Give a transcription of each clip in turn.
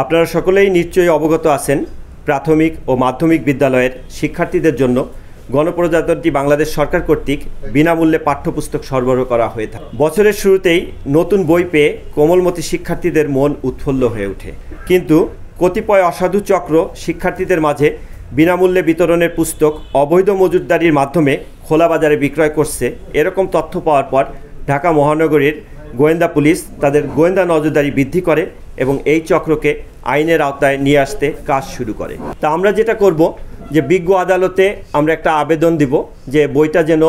আপনারা সকলেই নিশ্চয়ই অবগত আছেন প্রাথমিক ও মাধ্যমিক বিদ্যালয়ের শিক্ষার্থীদের জন্য গণপ্রজাতন্ত্রী বাংলাদেশ সরকার কর্তৃক বিনামূল্যে পাঠ্যপুস্তক সরবরাহ করা হয়ে থাকে। বছরের শুরুতেই নতুন বই পেয়ে কোমলমতি শিক্ষার্থীদের মন উৎফুল্ল হয়ে ওঠে, কিন্তু কতিপয় অসাধু চক্র শিক্ষার্থীদের মাঝে বিনামূল্যে বিতরণের পুস্তক অবৈধ মজুতদারির মাধ্যমে খোলা বাজারে বিক্রয় করছে। এরকম তথ্য পাওয়ার পর ঢাকা মহানগরীর গোয়েন্দা পুলিশ তাদের গোয়েন্দা নজরদারি বৃদ্ধি করে এবং এই চক্রকে আইনের আওতায় নিয়ে আসতে কাজ শুরু করে। তা আমরা যেটা করব যে বিজ্ঞ আদালতে আমরা একটা আবেদন দিব যে বইটা যেন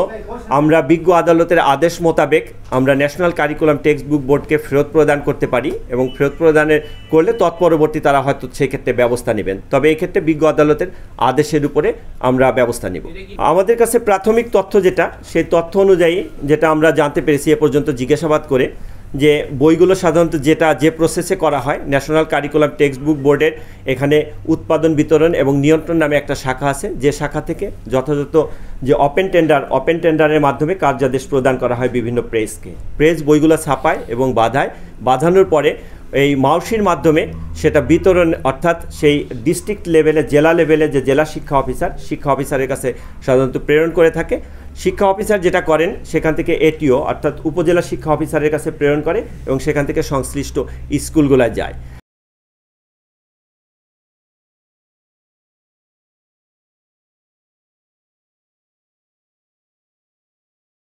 আমরা বিজ্ঞ আদালতের আদেশ মোতাবেক আমরা ন্যাশনাল কারিকুলাম টেক্সট বুক বোর্ডকে ফেরত প্রদান করতে পারি এবং ফেরত প্রদানের করলে তৎপরবর্তী তারা হয়তো সেই ক্ষেত্রে ব্যবস্থা নেবেন। তবে এই ক্ষেত্রে বিজ্ঞ আদালতের আদেশের উপরে আমরা ব্যবস্থা নেব। আমাদের কাছে প্রাথমিক তথ্য যেটা, সেই তথ্য অনুযায়ী যেটা আমরা জানতে পেরেছি এ পর্যন্ত জিজ্ঞাসাবাদ করে, যে বইগুলো সাধারণত যে প্রসেসে করা হয়, ন্যাশনাল কারিকুলাম টেক্সট বুক বোর্ডের এখানে উৎপাদন বিতরণ এবং নিয়ন্ত্রণ নামে একটা শাখা আছে, যে শাখা থেকে যথাযথ যে ওপেন টেন্ডারের মাধ্যমে কার্যাদেশ প্রদান করা হয় বিভিন্ন প্রেস বইগুলো ছাপায় এবং বাঁধানোর পরে এই মাউসির মাধ্যমে সেটা বিতরণ, অর্থাৎ সেই ডিস্ট্রিক্ট লেভেলে জেলা লেভেলে যে জেলা শিক্ষা অফিসারের কাছে সাধারণত প্রেরণ করে থাকে। শিক্ষা অফিসার যেটা করেন সেখান থেকে এটিও অর্থাৎ উপজেলা শিক্ষা অফিসারের কাছে প্রেরণ করে এবং সেখান থেকে সংশ্লিষ্ট স্কুলগুলোয় যায়।